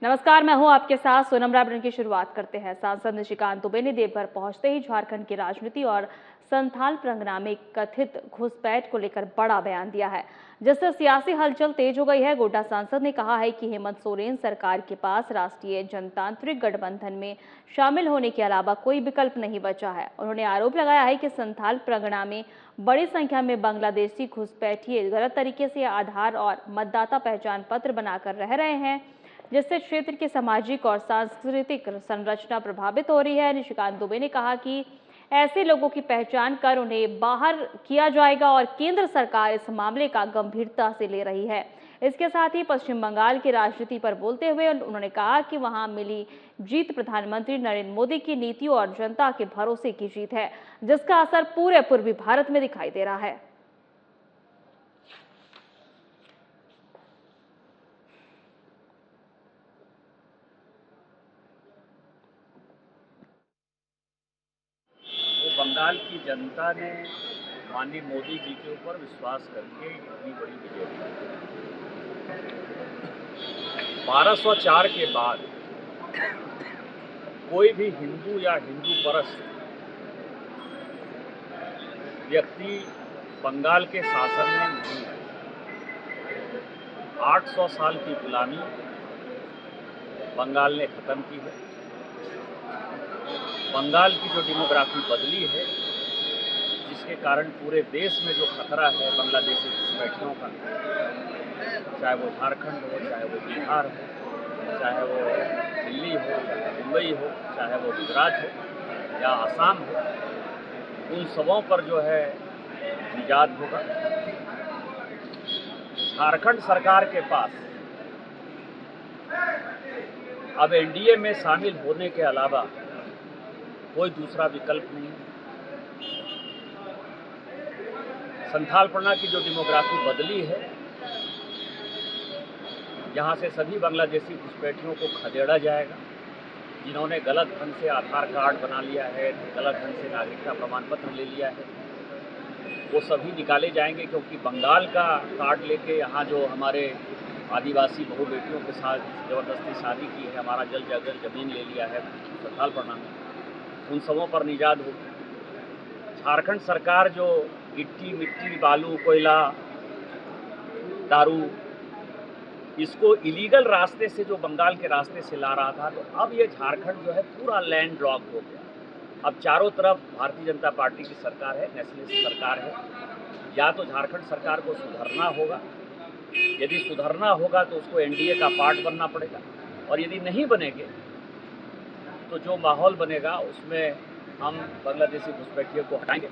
नमस्कार, मैं हूं आपके साथ सोनम। बुलेटिन की शुरुआत करते हैं। सांसद निशिकांत दुबे ने देवघर पहुंचते ही झारखंड की राजनीति और संथाल परगना में कथित घुसपैठ को लेकर बड़ा बयान दिया है, जिससे सियासी हलचल तेज हो गई है। गोड्डा सांसद ने कहा है कि हेमंत सोरेन सरकार के पास राष्ट्रीय जनतांत्रिक गठबंधन में शामिल होने के अलावा कोई विकल्प नहीं बचा है। उन्होंने आरोप लगाया है कि संथाल परगना में बड़ी संख्या में बांग्लादेशी घुसपैठिए गलत तरीके से आधार और मतदाता पहचान पत्र बनाकर रह रहे हैं, जिससे क्षेत्र की सामाजिक और सांस्कृतिक संरचना प्रभावित हो रही है। निशिकांत दुबे ने कहा कि ऐसे लोगों की पहचान कर उन्हें बाहर किया जाएगा और केंद्र सरकार इस मामले का गंभीरता से ले रही है। इसके साथ ही पश्चिम बंगाल की राजनीति पर बोलते हुए उन्होंने कहा कि वहां मिली जीत प्रधानमंत्री नरेंद्र मोदी की नीतियों और जनता के भरोसे की जीत है, जिसका असर पूरे पूर्वी भारत में दिखाई दे रहा है। बंगाल की जनता ने माननीय मोदी जी के ऊपर विश्वास करके इतनी बड़ी विजय दी। 1204 के बाद कोई भी हिंदू या हिंदू परस्त व्यक्ति बंगाल के शासन में नहीं है। 800 साल की गुलामी बंगाल ने खत्म की है। बंगाल की जो डेमोग्राफी बदली है, जिसके कारण पूरे देश में जो खतरा है बांग्लादेशी घुसपैठियों का, चाहे वो झारखंड हो, चाहे वो बिहार हो, चाहे वो दिल्ली हो, चाहे मुंबई हो, चाहे वो गुजरात हो या आसाम हो, उन सबों पर जो है निजात होगा। झारखंड सरकार के पास अब एनडीए में शामिल होने के अलावा कोई दूसरा विकल्प नहीं है। संथाल परगना की जो डेमोग्राफी बदली है, यहाँ से सभी बांग्लादेशी घुसपैठियों को खदेड़ा जाएगा। जिन्होंने गलत ढंग से आधार कार्ड बना लिया है, गलत ढंग से नागरिकता प्रमाण पत्र ले लिया है, वो सभी निकाले जाएंगे, क्योंकि बंगाल का कार्ड लेके यहाँ जो हमारे आदिवासी बहु बेटियों के साथ ज़बरदस्ती शादी की है, हमारा जल जगह जमीन ले लिया है संथाल परगना में, उन सबों पर निजात होगी। झारखंड सरकार जो गिट्टी, मिट्टी, बालू, कोयला, दारू, इसको इलीगल रास्ते से जो बंगाल के रास्ते से ला रहा था, तो अब ये झारखंड जो है पूरा लैंड लॉक हो गया। अब चारों तरफ भारतीय जनता पार्टी की सरकार है, नेशनलिस्ट सरकार है। या तो झारखंड सरकार को सुधरना होगा, यदि सुधरना होगा तो उसको एनडीए का पार्ट बनना पड़ेगा, और यदि नहीं बनेंगे तो जो माहौल बनेगा उसमें हम बांग्लादेशी घुसपैठियों को हटाएंगे।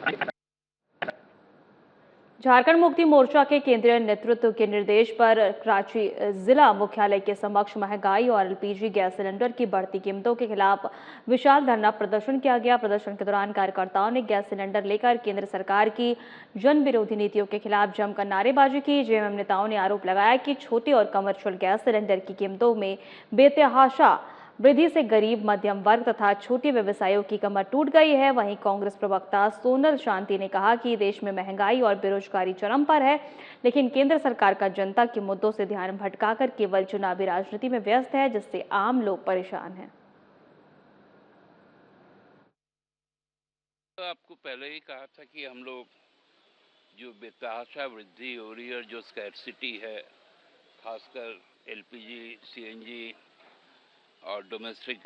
झारखंड मुक्ति मोर्चा के केंद्रीय नेतृत्व के निर्देश पर रांची जिला मुख्यालय के समक्ष महंगाई और एलपीजी गैस सिलेंडर की बढ़ती कीमतों के खिलाफ विशाल धरना प्रदर्शन किया गया। प्रदर्शन के दौरान कार्यकर्ताओं ने गैस सिलेंडर लेकर केंद्र सरकार की जन विरोधी नीतियों के खिलाफ जमकर नारेबाजी की। जेएमएम नेताओं ने आरोप लगाया कि छोटे और कमर्शियल गैस सिलेंडर की कीमतों में बेतहाशा वृद्धि से गरीब, मध्यम वर्ग तथा छोटे व्यवसायियों की कमर टूट गई है। वहीं कांग्रेस प्रवक्ता सोनल शांति ने कहा कि देश में महंगाई और बेरोजगारी चरम पर है, लेकिन केंद्र सरकार का जनता के मुद्दों से ध्यान भटकाकर केवल चुनावी राजनीति में व्यस्त है, जिससे आम लोग परेशान हैं। तो आपको पहले ही कहा था कि हम लोग जो बेतहाशा वृद्धि हो रही है और जो स्कैर्सिटी है, खासकर एलपीजी, सीएनजी और डोमेस्टिक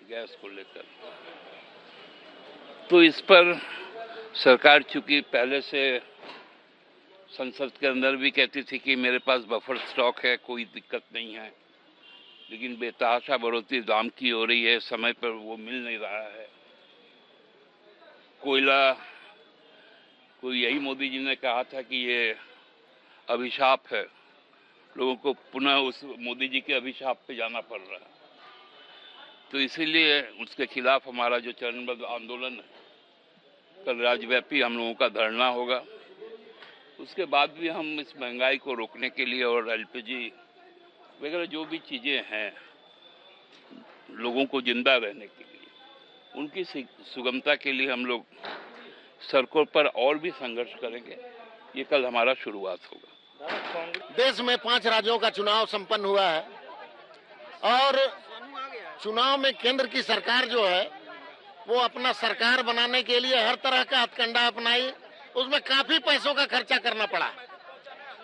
गैस को लेकर, तो इस पर सरकार चूंकि पहले से संसद के अंदर भी कहती थी कि मेरे पास बफर स्टॉक है, कोई दिक्कत नहीं है, लेकिन बेतहाशा बढ़ोतरी दाम की हो रही है, समय पर वो मिल नहीं रहा है। कोयला को यही मोदी जी ने कहा था कि ये अभिशाप है, लोगों को पुनः उस मोदी जी के अभिशाप पे जाना पड़ रहा है। तो इसीलिए उसके खिलाफ हमारा जो चरणबद्ध आंदोलन है, कल राज्यव्यापी हम लोगों का धरना होगा। उसके बाद भी हम इस महंगाई को रोकने के लिए और एलपीजी वगैरह जो भी चीज़ें हैं लोगों को जिंदा रहने के लिए, उनकी सुगमता के लिए हम लोग सड़कों पर और भी संघर्ष करेंगे। ये कल हमारा शुरुआत होगा। देश में 5 राज्यों का चुनाव संपन्न हुआ है और चुनाव में केंद्र की सरकार जो है वो अपना सरकार बनाने के लिए हर तरह का हथकंडा अपनाई, उसमें काफी पैसों का खर्चा करना पड़ा।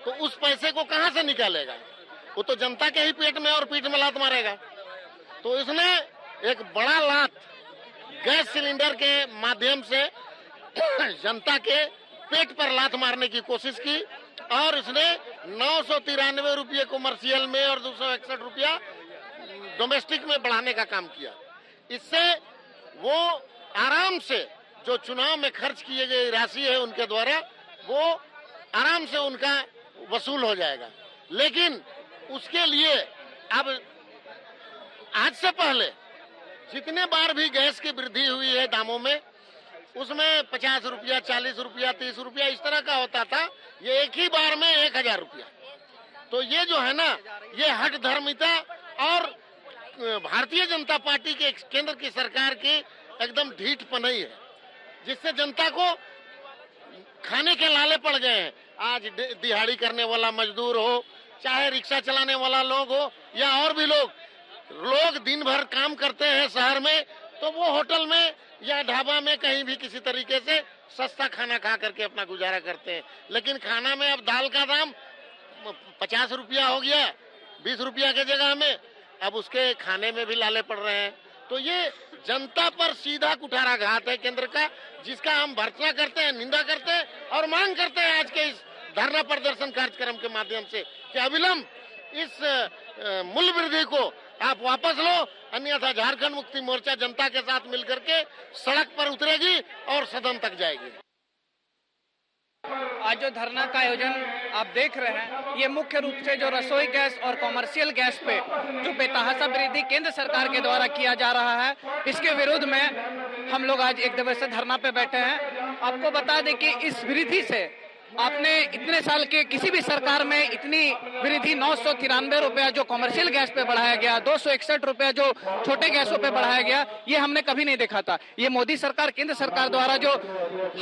तो उस पैसे को कहां से निकालेगा? वो तो जनता के ही पेट में और पीठ में लात मारेगा। तो इसने एक बड़ा लात गैस सिलेंडर के माध्यम से जनता के पेट पर लात मारने की कोशिश की और इसने 993 रुपये कमर्शियल में और 261 रुपया डोमेस्टिक में बढ़ाने का काम किया। इससे वो आराम से जो चुनाव में खर्च किए गए राशि है उनके द्वारा वो आराम से उनका वसूल हो जाएगा। लेकिन उसके लिए अब आज से पहले जितने बार भी गैस की वृद्धि हुई है दामों में, उसमें 50 रुपया, 40 रुपया, 30 रुपया इस तरह का होता था। ये एक ही बार में 1000 रुपया। तो ये जो है ना, ये हठ धर्मिता और भारतीय जनता पार्टी के केंद्र की सरकार की एकदम ढीठ पनई है, जिससे जनता को खाने के लाले पड़ गए हैं। आज दिहाड़ी करने वाला मजदूर हो, चाहे रिक्शा चलाने वाला लोग हो या और भी लोग दिन भर काम करते हैं शहर में, तो वो होटल में या ढाबा में कहीं भी किसी तरीके से सस्ता खाना खा करके अपना गुजारा करते हैं। लेकिन खाना में अब दाल का दाम 50 रुपया हो गया, 20 रुपया के जगह में, अब उसके खाने में भी लाले पड़ रहे हैं। तो ये जनता पर सीधा कुठाराघात है केंद्र का, जिसका हम भर्त्सना करते हैं, निंदा करते हैं और मांग करते हैं आज के इस धरना प्रदर्शन कार्यक्रम के माध्यम से कि अविलंब इस मूल्य वृद्धि को आप वापस लो, अन्यथा झारखंड मुक्ति मोर्चा जनता के साथ मिलकर के सड़क पर उतरेगी और सदन तक जाएगी। आज जो धरना का आयोजन आप देख रहे हैं, ये मुख्य रूप से जो रसोई गैस और कॉमर्शियल गैस पे जो बेतहाशा वृद्धि केंद्र सरकार के द्वारा किया जा रहा है, इसके विरोध में हम लोग आज 1 दिवसीय धरना पे बैठे हैं। आपको बता दें कि इस वृद्धि से आपने इतने साल के किसी भी सरकार में इतनी वृद्धि 993 रुपया जो कॉमर्शियल गैस पे बढ़ाया गया, 261 रुपया जो छोटे गैसों पे बढ़ाया गया, ये हमने कभी नहीं देखा था। ये मोदी सरकार, केंद्र सरकार द्वारा जो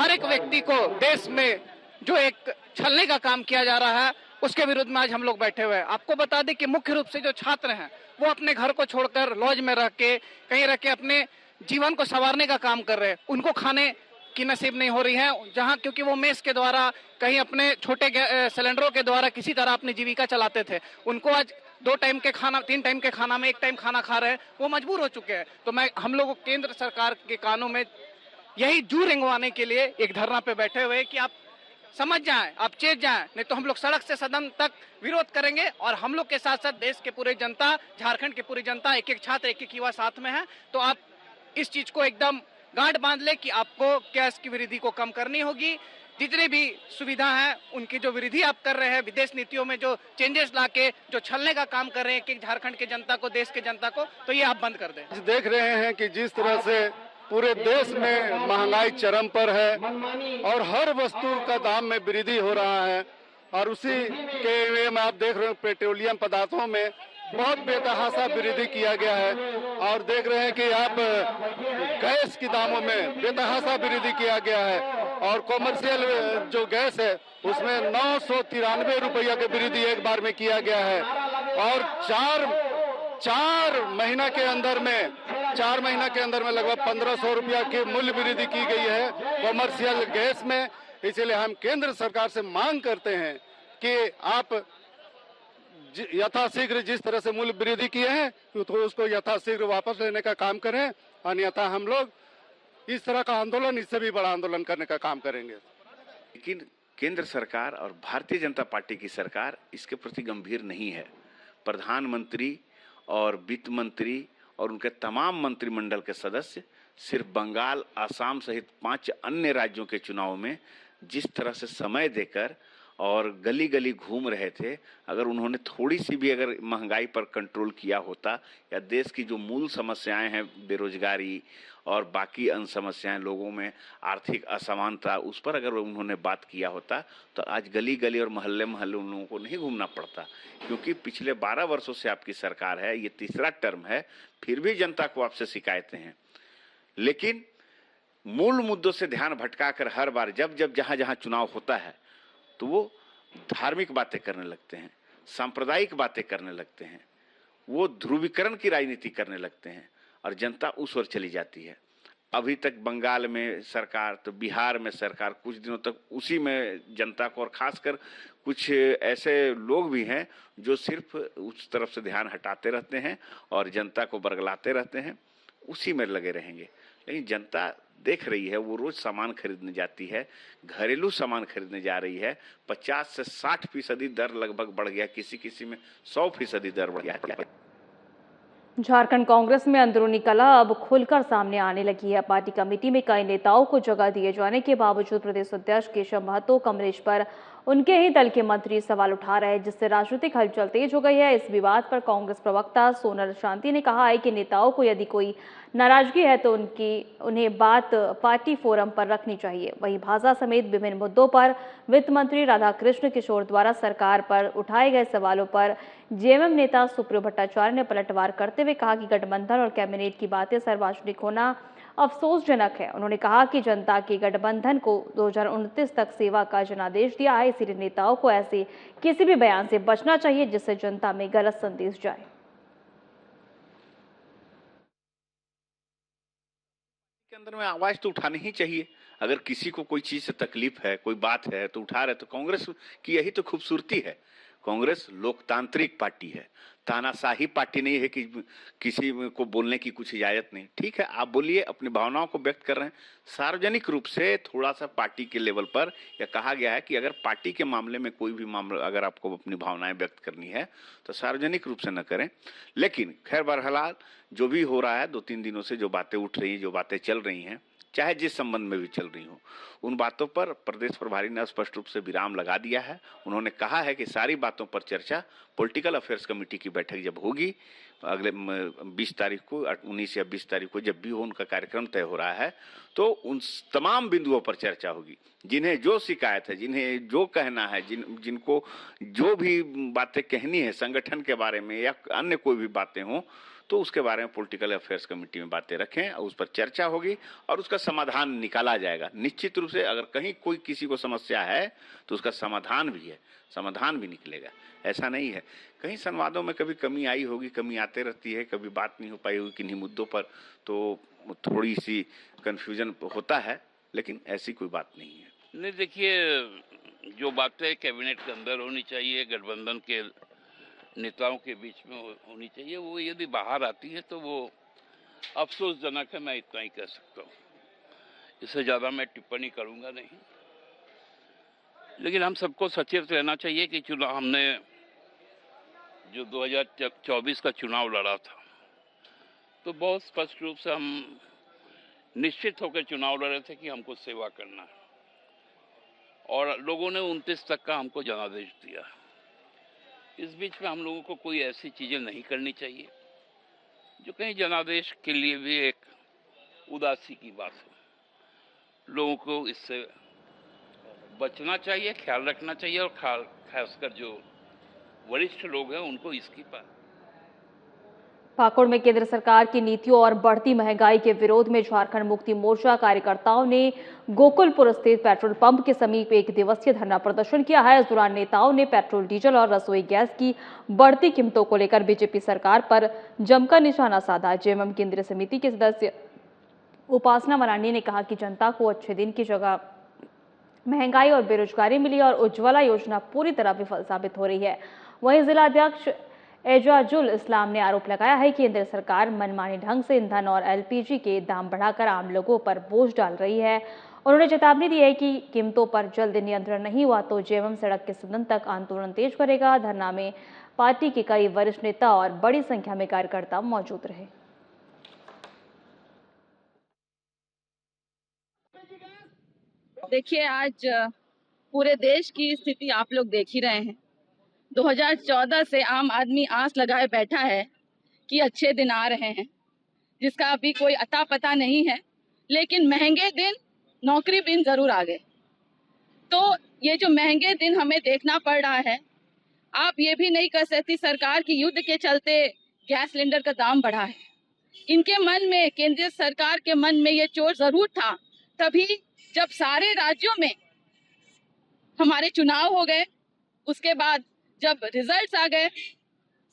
हर एक व्यक्ति को देश में जो एक छलने का काम किया जा रहा है, उसके विरुद्ध में आज हम लोग बैठे हुए हैं। आपको बता दें कि मुख्य रूप से जो छात्र हैं वो अपने घर को छोड़कर लॉज में रह के, कहीं रह के अपने जीवन को संवारने का काम कर रहे हैं। उनको खाने की नसीब नहीं हो रही है, जहां क्योंकि वो मेस के द्वारा, कहीं अपने छोटे सिलेंडरों के द्वारा किसी तरह अपनी जीविका चलाते थे, उनको आज 2 टाइम के खाना, 3 टाइम के खाना में 1 टाइम खाना खा रहे हैं, वो मजबूर हो चुके हैं। तो हम लोग केंद्र सरकार के कानों में यही जू रेंगवाने के लिए एक धरना पे बैठे हुए कि आप समझ जाएं, आप चेत जाएं, नहीं तो हम लोग सड़क से सदन तक विरोध करेंगे। और हम लोग के साथ साथ देश के पूरे जनता, झारखंड की पूरी जनता, एक एक छात्र, एक एक युवा साथ में है। तो आप इस चीज को एकदम गांठ बांध ले कि आपको गैस की वृद्धि को कम करनी होगी। जितनी भी सुविधा है उनकी जो वृद्धि आप कर रहे हैं, विदेश नीतियों में जो चेंजेस लाके जो छलने का काम कर रहे हैं कि झारखंड के जनता को, देश के जनता को, तो ये आप बंद कर दें। देख रहे हैं कि जिस तरह से पूरे देश में महंगाई चरम पर है और हर वस्तु का दाम में वृद्धि हो रहा है, और उसी के वे में आप देख रहे हैं पेट्रोलियम पदार्थों में बहुत बेतहाशा वृद्धि किया गया है। और देख रहे हैं कि आप गैस के दामों में बेतहाशा वृद्धि किया गया है, और कॉमर्शियल जो गैस है उसमें 993 रुपया की वृद्धि एक बार में किया गया है। और 4 महीना के अंदर में लगभग 1500 रुपया की मूल्य वृद्धि की गई है कॉमर्शियल गैस में। इसलिए हम केंद्र सरकार से मांग करते हैं कि आप यथाशीघ्र जिस तरह से मूल्य वृद्धि किए हैं तो उसको यथाशीघ्र वापस लेने का काम करें, अन्यथा हम लोग इस तरह का आंदोलन, इससे भी बड़ा आंदोलन करने का काम करेंगे। लेकिन केंद्र सरकार और भारतीय जनता पार्टी की सरकार इसके प्रति गंभीर नहीं है। प्रधानमंत्री और वित्त मंत्री और उनके तमाम मंत्रिमंडल के सदस्य सिर्फ बंगाल, आसाम सहित 5 अन्य राज्यों के चुनाव में जिस तरह से समय देकर और गली गली घूम रहे थे, अगर उन्होंने थोड़ी सी भी अगर महंगाई पर कंट्रोल किया होता या देश की जो मूल समस्याएं हैं, बेरोजगारी और बाकी अन्य समस्याएं, लोगों में आर्थिक असमानता, उस पर अगर उन्होंने बात किया होता तो आज गली गली और मोहल्ले मोहल्ले उन लोगों को नहीं घूमना पड़ता। क्योंकि पिछले 12 वर्षों से आपकी सरकार है, ये तीसरा टर्म है, फिर भी जनता को आपसे शिकायतें हैं। लेकिन मूल मुद्दों से ध्यान भटकाकर हर बार जब जहां जहां चुनाव होता है तो वो धार्मिक बातें करने लगते हैं, सांप्रदायिक बातें करने लगते हैं, वो ध्रुवीकरण की राजनीति करने लगते हैं और जनता उस ओर चली जाती है। अभी तक बंगाल में सरकार, तो बिहार में सरकार, कुछ दिनों तक उसी में जनता को, और खासकर कुछ ऐसे लोग भी हैं जो सिर्फ उस तरफ से ध्यान हटाते रहते हैं और जनता को बरगलाते रहते हैं, उसी में लगे रहेंगे। लेकिन जनता देख रही है, वो रोज सामान खरीदने जाती है, घरेलू सामान खरीदने जा रही है। 50 से 60% दर लगभग बढ़ गया, किसी किसी में 100% दर बढ़ गया। झारखंड कांग्रेस में अंदरूनी कलह अब खुलकर सामने आने लगी है। पार्टी कमेटी में कई नेताओं को जगह दिए जाने के बावजूद प्रदेश अध्यक्ष केशव महतो कमलेश पर उनके ही दल के मंत्री सवाल उठा रहे हैं, जिससे राजनीतिक हलचल तेज हो गई है। इस विवाद पर कांग्रेस प्रवक्ता सोनल शांति ने कहा है कि नेताओं को यदि कोई नाराजगी है तो उन्हें बात पार्टी फोरम पर रखनी चाहिए। वहीं भाजपा समेत विभिन्न मुद्दों पर वित्त मंत्री राधाकृष्ण किशोर द्वारा सरकार पर उठाए गए सवालों पर जेएमएम नेता सुप्रियो भट्टाचार्य ने पलटवार करते हुए कहा कि गठबंधन और कैबिनेट की बातें सार्वजनिक होना अफसोसजनक है। उन्होंने कहा कि जनता के गठबंधन को 2029 तक सेवा का जनादेश दिया है, इसलिए नेताओं को ऐसे किसी भी बयान से बचना चाहिए जिससे जनता में गलत संदेश जाए। के अंदर में आवाज तो उठानी ही चाहिए। अगर किसी को कोई चीज से तकलीफ है, कोई बात है तो उठा रहे। तो कांग्रेस की यही तो खूबसूरती है। कांग्रेस लोकतांत्रिक पार्टी है, तानाशाही पार्टी नहीं है कि किसी को बोलने की कुछ इजाजत नहीं। ठीक है, आप बोलिए, अपनी भावनाओं को व्यक्त कर रहे हैं सार्वजनिक रूप से। थोड़ा सा पार्टी के लेवल पर यह कहा गया है कि अगर पार्टी के मामले में कोई भी मामला, अगर आपको अपनी भावनाएं व्यक्त करनी है तो सार्वजनिक रूप से न करें। लेकिन खैर बहरहाल जो भी हो रहा है, 2-3 दिनों से जो बातें उठ रही हैं, जो बातें चल रही हैं, चाहे जिस संबंध में भी चल रही हो, उन बातों पर प्रदेश प्रभारी ने स्पष्ट रूप से विराम लगा दिया है। उन्होंने कहा है कि सारी बातों पर चर्चा पॉलिटिकल अफेयर्स कमेटी की बैठक जब होगी अगले 20 तारीख को, 19 या 20 तारीख को, जब भी हो, उनका कार्यक्रम तय हो रहा है, तो उन तमाम बिंदुओं पर चर्चा होगी। जिन्हें जो शिकायत है, जिन्हें जो कहना है, जिनको जो भी बातें कहनी है संगठन के बारे में या अन्य कोई भी बातें हों, तो उसके बारे में पॉलिटिकल अफेयर्स कमेटी में बातें रखें और उस पर चर्चा होगी और उसका समाधान निकाला जाएगा। निश्चित रूप से अगर कहीं कोई किसी को समस्या है तो उसका समाधान भी है, समाधान भी निकलेगा। ऐसा नहीं है कहीं संवादों में कभी कमी आई होगी, कमी आते रहती है, कभी बात नहीं हो पाई होगी किन्हीं मुद्दों पर, तो थोड़ी सी कंफ्यूजन होता है, लेकिन ऐसी कोई बात नहीं है। नहीं, देखिए, जो बातें कैबिनेट के अंदर होनी चाहिए, गठबंधन के नेताओं के बीच में होनी चाहिए, वो यदि बाहर आती है तो वो अफसोसजनक है। मैं इतना ही कह सकता हूँ, इससे ज़्यादा मैं टिप्पणी करूँगा नहीं। लेकिन हम सबको सचेत रहना चाहिए कि चुनाव, हमने जो 2024 का चुनाव लड़ा था, तो बहुत स्पष्ट रूप से हम निश्चित होकर चुनाव लड़ रहे थे कि हमको सेवा करना है, और लोगों ने 29 तक का हमको जनादेश दिया। इस बीच में हम लोगों को कोई ऐसी चीज़ें नहीं करनी चाहिए जो कहीं जनादेश के लिए भी एक उदासी की बात हो। लोगों को इससे बचना चाहिए, ख्याल रखना चाहिए, और खासकर जो वरिष्ठ लोग हैं उनको इसकी पाकुड़ में केंद्र सरकार की नीतियों और बढ़ती महंगाई के विरोध में झारखंड मुक्ति मोर्चा कार्यकर्ताओं ने गोकुलपुर स्थित पेट्रोल पंप के समीप एक दिवसीय धरना प्रदर्शन किया है। इस दौरान नेताओं ने पेट्रोल, डीजल और रसोई गैस की बढ़ती कीमतों को लेकर बीजेपी सरकार पर जमकर निशाना साधा। जेएमएम केंद्रीय समिति के सदस्य उपासना मरांडी ने कहा कि जनता को अच्छे दिन की जगह महंगाई और बेरोजगारी मिली और उज्ज्वला योजना पूरी तरह विफल साबित हो रही है। वहीं जिलाध्यक्ष एजाजुल इस्लाम ने आरोप लगाया है कि केंद्र सरकार मनमानी ढंग से ईंधन और एलपीजी के दाम बढ़ाकर आम लोगों पर बोझ डाल रही है। उन्होंने चेतावनी दी है कि कीमतों पर जल्द नियंत्रण नहीं हुआ तो जेएमएम सड़क के सदन तक आंदोलन तेज करेगा। धरना में पार्टी के कई वरिष्ठ नेता और बड़ी संख्या में कार्यकर्ता मौजूद रहे। देखिए, आज पूरे देश की स्थिति आप लोग देख ही रहे हैं। 2014 से आम आदमी आस लगाए बैठा है कि अच्छे दिन आ रहे हैं, जिसका अभी कोई अता पता नहीं है। लेकिन महंगे दिन, नौकरी बिन जरूर आ गए। तो ये जो महंगे दिन हमें देखना पड़ रहा है, आप ये भी नहीं कह सकती सरकार की युद्ध के चलते गैस सिलेंडर का दाम बढ़ा है। इनके मन में, केंद्रीय सरकार के मन में ये चोट जरूर था तभी जब सारे राज्यों में हमारे चुनाव हो गए, उसके बाद जब रिजल्ट्स आ गए,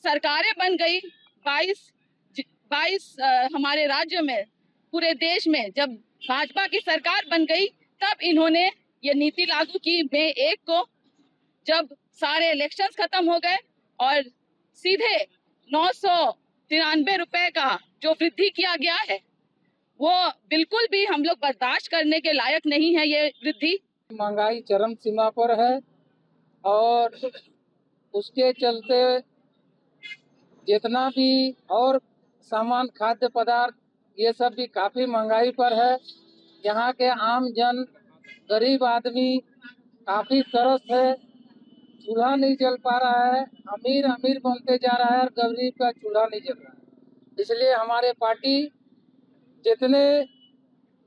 सरकारें बन गई 22 हमारे राज्य में, पूरे देश में जब भाजपा की सरकार बन गई तब इन्होंने ये नीति लागू की मई 1 को, जब सारे इलेक्शंस खत्म हो गए और सीधे 993 रुपए का जो वृद्धि किया गया है वो बिल्कुल भी हम लोग बर्दाश्त करने के लायक नहीं है। ये वृद्धि, महंगाई चरम सीमा पर है और उसके चलते जितना भी और सामान, खाद्य पदार्थ, ये सब भी काफी महंगाई पर है। यहाँ के आम जन, गरीब आदमी काफी त्रस्त है, चूल्हा नहीं जल पा रहा है, अमीर अमीर बनते जा रहा है और गरीब का चूल्हा नहीं जल रहा है। इसलिए हमारे पार्टी जितने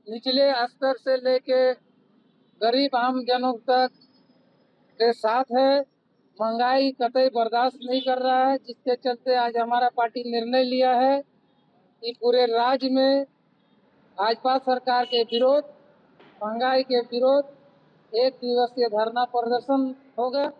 निचले स्तर से लेके गरीब आम जनों तक के साथ है, महंगाई कतई बर्दाश्त नहीं कर रहा है, जिसके चलते आज हमारा पार्टी निर्णय लिया है कि पूरे राज्य में भाजपा सरकार के विरोध, महंगाई के विरोध 1 दिवसीय धरना प्रदर्शन होगा।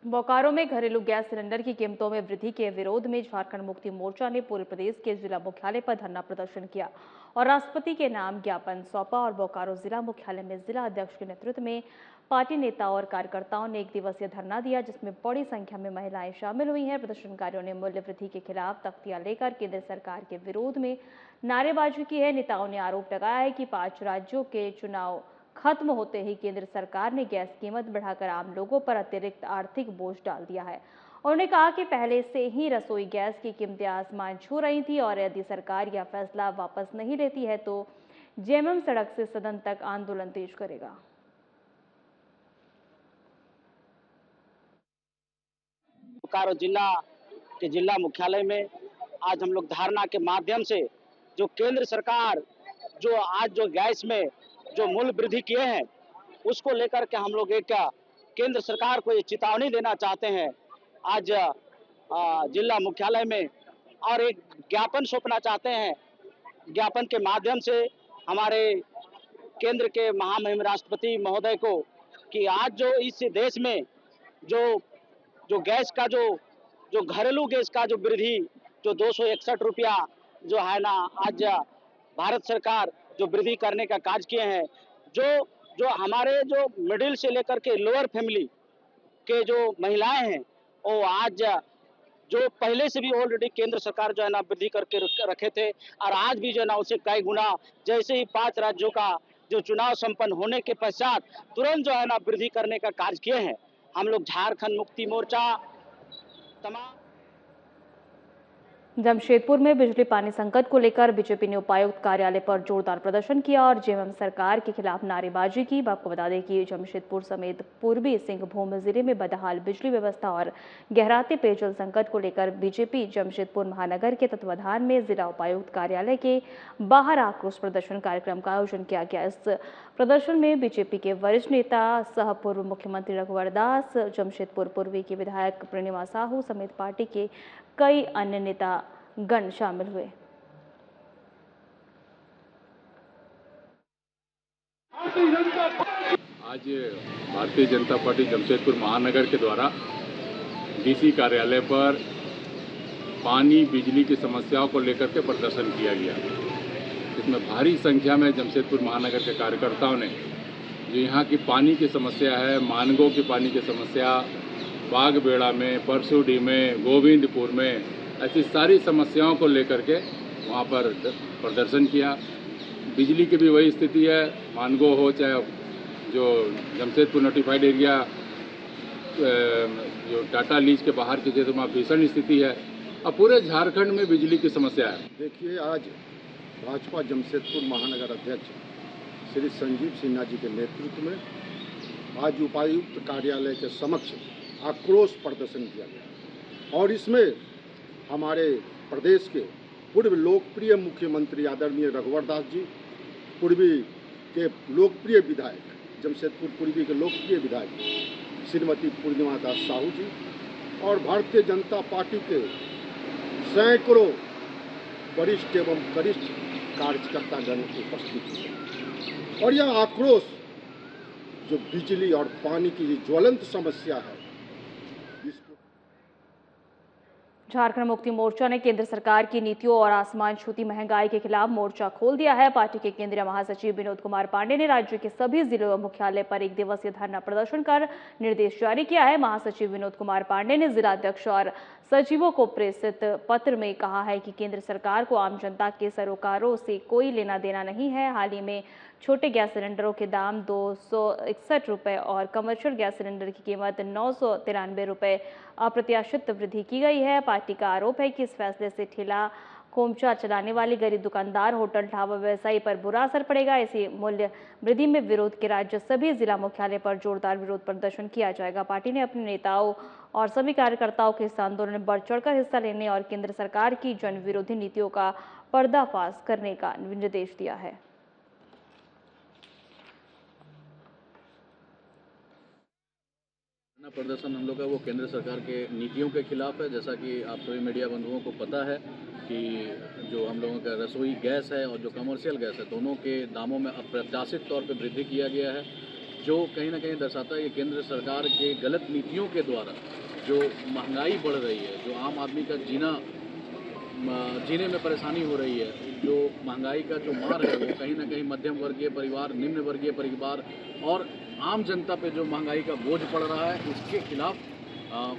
बोकारो में घरेलू गैस सिलेंडर की कीमतों में वृद्धि के विरोध में झारखंड मुक्ति मोर्चा ने पूरे प्रदेश के जिला मुख्यालय पर धरना प्रदर्शन किया और राष्ट्रपति के नाम ज्ञापन सौंपा। और बोकारो जिला मुख्यालय में जिला अध्यक्ष के नेतृत्व में पार्टी नेताओं और कार्यकर्ताओं ने 1 दिवसीय धरना दिया, जिसमें बड़ी संख्या में महिलाएं शामिल हुई हैं। प्रदर्शनकारियों ने मूल्य वृद्धि के खिलाफ तख्तियां लेकर केंद्र सरकार के विरोध में नारेबाजी की है। नेताओं ने आरोप लगाया है कि 5 राज्यों के चुनाव खत्म होते ही केंद्र सरकार ने गैस कीमत बढ़ाकर आम लोगों पर अतिरिक्त आर्थिक बोझ डाल दिया है। उन्होंने कहा कि पहले से ही रसोई गैस की कीमतें आसमान छू रही थी और यदि सरकार यह फैसला वापस नहीं लेती है तो जेएमएम सड़क से सदन तक आंदोलन तेज करेगा। बोकारो जिला के जिला मुख्यालय में आज हम लोग धारणा के माध्यम से जो केंद्र सरकार जो आज जो गैस में जो मूल्य वृद्धि किए हैं उसको लेकर के हम लोग एक केंद्र सरकार को ये चेतावनी देना चाहते हैं आज जिला मुख्यालय में, और एक ज्ञापन सौंपना चाहते हैं। ज्ञापन के माध्यम से हमारे केंद्र के महामहिम राष्ट्रपति महोदय को कि आज जो इस देश में जो गैस का जो घरेलू गैस का जो वृद्धि जो 261 रुपया जो है ना, आज भारत सरकार जो वृद्धि करने का कार्य किए हैं, जो हमारे जो मिडिल से लेकर के लोअर फैमिली के जो महिलाएं हैं वो आज जो पहले से भी ऑलरेडी केंद्र सरकार जो है ना वृद्धि करके रखे थे और आज भी जो है ना उसे कई गुना, जैसे ही 5 राज्यों का जो चुनाव संपन्न होने के पश्चात तुरंत जो है ना वृद्धि करने का कार्य किए हैं। हम लोग झारखंड मुक्ति मोर्चा तमाम जमशेदपुर में बिजली पानी संकट को लेकर बीजेपी ने उपायुक्त कार्यालय पर जोरदार प्रदर्शन किया और जेएमएम सरकार के खिलाफ नारेबाजी की। आपको बता दें कि जमशेदपुर समेत पूर्वी सिंहभूम जिले में बदहाल बिजली व्यवस्था और गहराते पेयजल संकट को लेकर बीजेपी जमशेदपुर महानगर के तत्वाधान में जिला उपायुक्त कार्यालय के बाहर आक्रोश प्रदर्शन कार्यक्रम का आयोजन किया गया। इस प्रदर्शन में बीजेपी के वरिष्ठ नेता सह पूर्व मुख्यमंत्री रघुवर दास, जमशेदपुर पूर्वी के विधायक प्रेरणा साहू समेत पार्टी के कई अन्य नेता गण शामिल हुए। आज भारतीय जनता पार्टी जमशेदपुर महानगर के द्वारा डीसी कार्यालय पर पानी बिजली की समस्याओं को लेकर के प्रदर्शन किया गया। इसमें भारी संख्या में जमशेदपुर महानगर के कार्यकर्ताओं ने जो यहाँ की पानी की समस्या है, मानगो की पानी की समस्या, बागबेड़ा में, परसुडी में, गोविंदपुर में, ऐसी सारी समस्याओं को लेकर के वहाँ पर प्रदर्शन किया। बिजली की भी वही स्थिति है, मानगो हो चाहे जो जमशेदपुर नोटिफाइड एरिया जो टाटा लीज के बाहर की क्षेत्र में भीषण स्थिति है। अब पूरे झारखंड में बिजली की समस्या है। देखिए, आज भाजपा जमशेदपुर महानगर अध्यक्ष श्री संजीव सिन्हा जी के नेतृत्व में आज उपायुक्त कार्यालय के समक्ष आक्रोश प्रदर्शन किया गया और इसमें हमारे प्रदेश के पूर्व लोकप्रिय मुख्यमंत्री आदरणीय रघुवर दास जी, पूर्वी के लोकप्रिय विधायक, जमशेदपुर पूर्वी के लोकप्रिय विधायक श्रीमती पूर्णिमा दास साहू जी और भारतीय जनता पार्टी के सैकड़ों वरिष्ठ एवं वरिष्ठ कार्यकर्तागण उपस्थित हुए। और यह आक्रोश जो बिजली और पानी की ज्वलंत समस्या है, झारखंड मुक्ति मोर्चा ने केंद्र सरकार की नीतियों और आसमान छूती महंगाई के खिलाफ मोर्चा खोल दिया है। पार्टी के केंद्रीय महासचिव विनोद कुमार पांडे ने राज्य के सभी जिलों व मुख्यालय पर 1 दिवसीय धरना प्रदर्शन कर निर्देश जारी किया है। महासचिव विनोद कुमार पांडे ने जिलाध्यक्ष और सचिवों को प्रेषित पत्र में कहा है कि केंद्र सरकार को आम जनता के सरोकारों से कोई लेना देना नहीं है। हाल ही में छोटे गैस सिलेंडरों के दाम 261 रुपये और कमर्शियल गैस सिलेंडर की कीमत 993 रुपये अप्रत्याशित वृद्धि की गई है। पार्टी का आरोप है कि इस फैसले से ठेला खोमचा चलाने वाले गरीब दुकानदार, होटल, ढाबा व्यवसायी पर बुरा असर पड़ेगा। इसी मूल्य वृद्धि में विरोध के राज्य सभी जिला मुख्यालय पर जोरदार विरोध प्रदर्शन किया जाएगा। पार्टी ने अपने नेताओं और सभी कार्यकर्ताओं के इस आंदोलन में बढ़ चढ़कर हिस्सा लेने और केंद्र सरकार की जन विरोधी नीतियों का पर्दाफाश करने का निर्देश दिया है। प्रदर्शन हम लोग का वो केंद्र सरकार के नीतियों के खिलाफ है। जैसा कि आप सभी मीडिया बंधुओं को पता है कि जो हम लोगों का रसोई गैस है और जो कमर्शियल गैस है, दोनों के दामों में अप्रत्याशित तौर पे वृद्धि किया गया है, जो कहीं ना कहीं दर्शाता है कि केंद्र सरकार के गलत नीतियों के द्वारा जो महंगाई बढ़ रही है, जो आम आदमी का जीने में परेशानी हो रही है, जो महंगाई का जो मार है वो कहीं ना कहीं मध्यम वर्गीय परिवार, निम्न वर्गीय परिवार और आम जनता पे जो महंगाई का बोझ पड़ रहा है, उसके खिलाफ,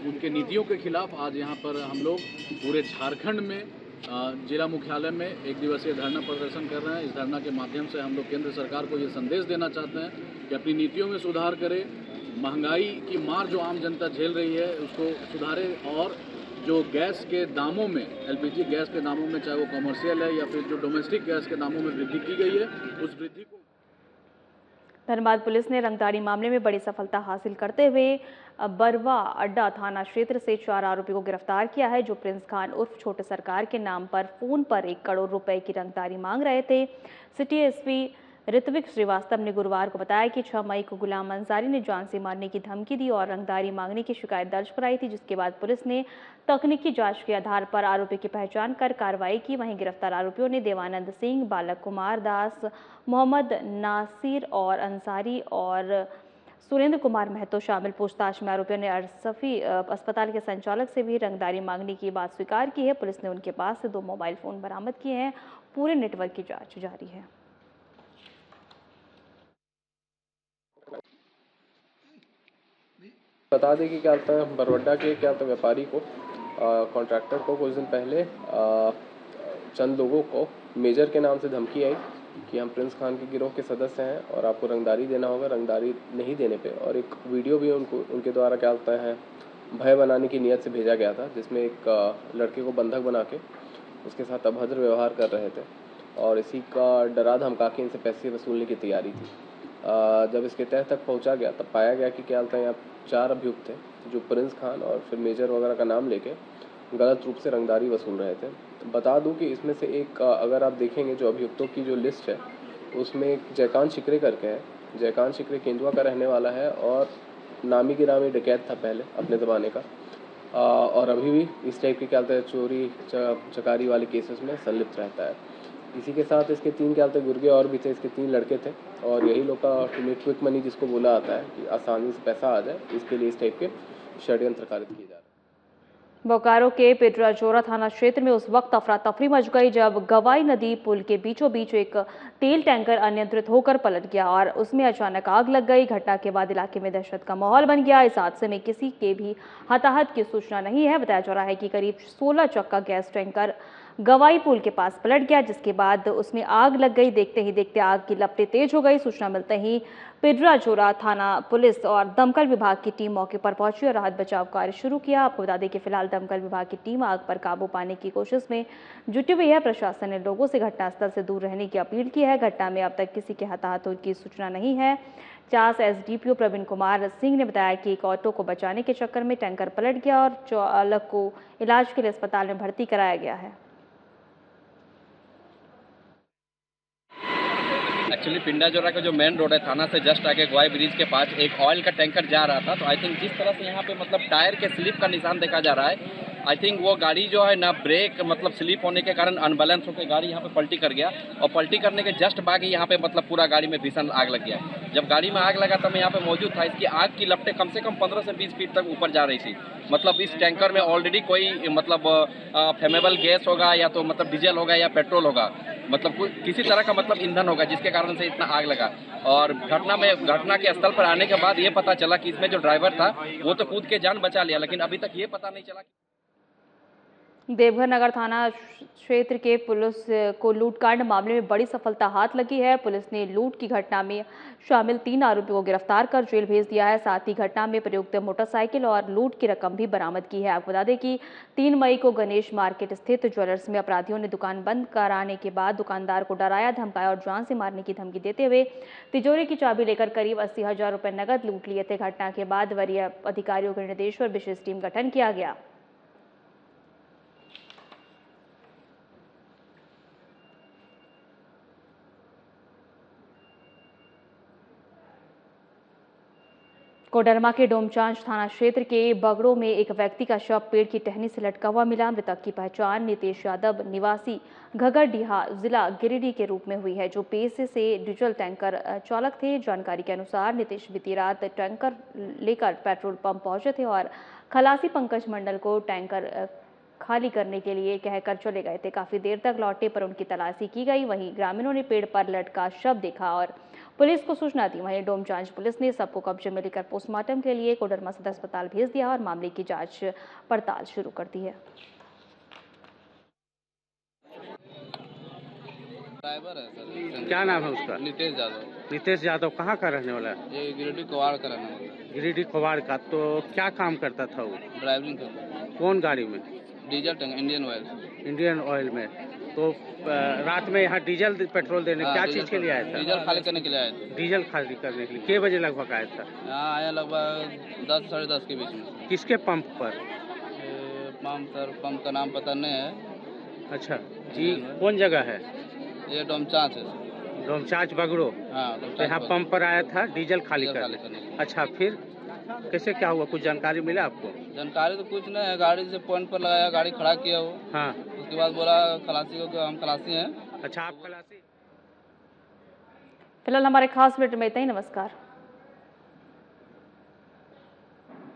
उनके नीतियों के खिलाफ आज यहाँ पर हम लोग पूरे झारखंड में जिला मुख्यालय में 1 दिवसीय धरना प्रदर्शन कर रहे हैं। इस धरना के माध्यम से हम लोग केंद्र सरकार को ये संदेश देना चाहते हैं कि अपनी नीतियों में सुधार करे, महंगाई की मार जो आम जनता झेल रही है उसको सुधारे और जो गैस के दामों में, एलपीजी गैस के दामों में, चाहे वो कमर्शियल है या फिर जो डोमेस्टिक गैस के दामों में वृद्धि की गई है, उस वृद्धि को। धनबाद पुलिस ने रंगदारी मामले में बड़ी सफलता हासिल करते हुए बरवा अड्डा थाना क्षेत्र से 4 आरोपियों को गिरफ्तार किया है, जो प्रिंस खान उर्फ छोटे सरकार के नाम पर फोन पर 1 करोड़ रुपए की रंगदारी मांग रहे थे। सिटी एसपी ऋत्विक श्रीवास्तव ने गुरुवार को बताया कि 6 मई को गुलाम अंसारी ने जान से मारने की धमकी दी और रंगदारी मांगने की शिकायत दर्ज कराई थी, जिसके बाद पुलिस ने तकनीकी जांच के आधार पर आरोपी की पहचान कर कार्रवाई की। वहीं गिरफ्तार आरोपियों ने देवानंद सिंह, बालक कुमार दास, मोहम्मद नासिर और अंसारी और सुरेंद्र कुमार महतो शामिल। पूछताछ में आरोपियों ने अरसफी अस्पताल के संचालक से भी रंगदारी मांगने की बात स्वीकार की है। पुलिस ने उनके पास से 2 मोबाइल फोन बरामद किए हैं। पूरे नेटवर्क की जांच जारी है। बता दें कि क्या होता है, बरवड्डा के क्या होता है व्यापारी को, कॉन्ट्रैक्टर को कुछ दिन पहले चंद लोगों को मेजर के नाम से धमकी आई कि हम प्रिंस खान के गिरोह के सदस्य हैं और आपको रंगदारी देना होगा। रंगदारी नहीं देने पे और एक वीडियो भी उनके द्वारा क्या होता है भय बनाने की नीयत से भेजा गया था, जिसमें एक लड़के को बंधक बना के उसके साथ अभद्र व्यवहार कर रहे थे और इसी का डरा धमका के इनसे पैसे वसूलने की तैयारी थी। जब इसके तह तक पहुंचा गया तब पाया गया कि क्या होता है यहाँ 4 अभियुक्त थे जो प्रिंस खान और फिर मेजर वगैरह का नाम लेके गलत रूप से रंगदारी वसूल रहे थे। बता दूं कि इसमें से एक, अगर आप देखेंगे जो अभियुक्तों की जो लिस्ट है उसमें एक जयकांत शिकरे करके है। जयकांत शिकरे केंदुआ का रहने वाला है और नामी गिरामी डकैत था पहले अपने ज़माने का, और अभी भी इस टाइप के क्या होता है चोरी चकारी वाले केसेस में संलिप्त रहता है। इसी के साथ इसके 3 क्या होता है गुर्गे और भी थे, इसके 3 लड़के थे और यही लोग का क्विक मनी जिसको बोला आता है कि आसानी से पैसा आ जाए, इसके लिए इस टाइप के षड्यंत्र कारित किए जा रहे हैं। बोकारो के पेट्राजोरा थाना क्षेत्र में उस वक्त अफरा तफरी मच गई जब गवाई नदी पुल के बीचों बीच एक तेल टैंकर अनियंत्रित होकर पलट गया और उसमें अचानक आग लग गई। घटना के बाद इलाके में दहशत का माहौल बन गया। इस हादसे में किसी के भी हताहत की सूचना नहीं है। बताया जा रहा है कि करीब 16 चक्का गैस टैंकर गवाई पुल के पास पलट गया, जिसके बाद उसमें आग लग गई। देखते ही देखते आग की लपटें तेज हो गई। सूचना मिलते ही पेट्राजोरा थाना पुलिस और दमकल विभाग की टीम मौके पर पहुंची और राहत बचाव कार्य शुरू किया। आपको बता दें कि फिलहाल दमकल विभाग की टीम आग पर काबू पाने की कोशिश में जुटी हुई है। प्रशासन ने लोगों से घटनास्थल से दूर रहने की अपील की है। घटना में अब तक किसी के हताहत होने की सूचना नहीं है। चास एसडीपीओ प्रवीण कुमार सिंह ने बताया कि एक ऑटो को बचाने के चक्कर में टैंकर पलट गया और चालक को इलाज के लिए अस्पताल में भर्ती कराया गया है। एक्चुअली पिंडाजोरा का जो मेन रोड है थाना से जस्ट आगे ग्वाई ब्रिज के पास एक ऑयल का टैंकर जा रहा था, तो आई थिंक जिस तरह से यहाँ पे मतलब टायर के स्लिप का निशान देखा जा रहा है, आई थिंक वो गाड़ी जो है ना ब्रेक मतलब स्लिप होने के कारण अनबैलेंस होकर गाड़ी यहाँ पे पलटी कर गया और पलटी करने के जस्ट बाद ही यहाँ पे मतलब पूरा गाड़ी में भीषण आग लग गया। जब गाड़ी में आग लगा तब मैं यहाँ पे मौजूद था। इसकी आग की लपटें कम से कम 15 से 20 फीट तक ऊपर जा रही थी। मतलब इस टैंकर में ऑलरेडी कोई मतलब फ्लेमेबल गैस होगा या तो मतलब डीजल होगा या पेट्रोल होगा, मतलब किसी तरह का मतलब ईंधन होगा जिसके कारण से इतना आग लगा। और घटना के स्थल पर आने के बाद ये पता चला कि इसमें जो ड्राइवर था वो तो कूद के जान बचा लिया, लेकिन अभी तक ये पता नहीं चला। देवघर नगर थाना क्षेत्र के पुलिस को लूटकांड मामले में बड़ी सफलता हाथ लगी है। पुलिस ने लूट की घटना में शामिल 3 आरोपियों को गिरफ्तार कर जेल भेज दिया है। साथ ही घटना में प्रयुक्त मोटरसाइकिल और लूट की रकम भी बरामद की है। आपको बता दें कि 3 मई को गणेश मार्केट स्थित ज्वेलर्स में अपराधियों ने दुकान बंद कराने के बाद दुकानदार को डराया, धमकाया और जान से मारने की धमकी देते हुए तिजोरी की चाबी लेकर करीब 80,000 रुपये नकद लूट लिए थे। घटना के बाद वरीय अधिकारियों के निर्देश पर विशेष टीम गठन किया गया। कोडरमा के डोमचांच थाना क्षेत्र के बगड़ों में एक व्यक्ति का शव पेड़ की टहनी से लटका हुआ मिला। मृतक की पहचान नितेश यादव निवासी घगरडीहा जिला गिरिडीह के रूप में हुई है, जो पेशे से डीजल टैंकर चालक थे। जानकारी के अनुसार नितेश बीती रात टैंकर लेकर पेट्रोल पंप पहुंचे थे और खलासी पंकज मंडल को टैंकर खाली करने के लिए कहकर चले गए थे। काफी देर तक लौटने पर उनकी तलाशी की गई। वहीं ग्रामीणों ने पेड़ पर लटका शव देखा और पुलिस को सूचना दी। वहीं डोमचांच पुलिस ने सबको कब्जे में लेकर पोस्टमार्टम के लिए कोडरमा सदर अस्पताल भेज दिया और मामले की जांच पड़ताल शुरू कर दी है। ड्राइवर है सर। क्या नाम है उसका? नितेश यादव। नितेश यादव कहाँ का रहने वाला है? ये गिरिडीह कवाड़ का रहने वाला है। गिरिडीह कवाड़ का। तो क्या काम करता था वो? ड्राइविंग करता। कौन गाड़ी में? Diesel tanker, Indian oil. Indian oil में। तो रात में यहाँ डीजल पेट्रोल देने क्या चीज के लिए आया था? डीजल खाली करने के लिए आया था। डीजल खाली करने के लिए। कितने बजे लगभग आया था? यहाँ आया लगभग 10 साढ़े 10 के बीच में। किसके पंप पर? पंप सर, पंप का नाम पता नहीं है। अच्छा जी, कौन जगह है? ये डोमचांच है। डोमचांच बगड़ो। हाँ, यहाँ पंप पर आया था डीजल खाली करने। अच्छा, फिर कैसे क्या हुआ, कुछ जानकारी मिला आपको? जानकारी तो कुछ नहीं है। गाड़ी से पॉइंट पर लगाया, गाड़ी खड़ा किया वो। हाँ। उसके बाद बोला खलासी को कि हम खलासी हैं। अच्छा, आप खलासी? फिलहाल हमारे खास बुलेटिन में इतना ही। नमस्कार।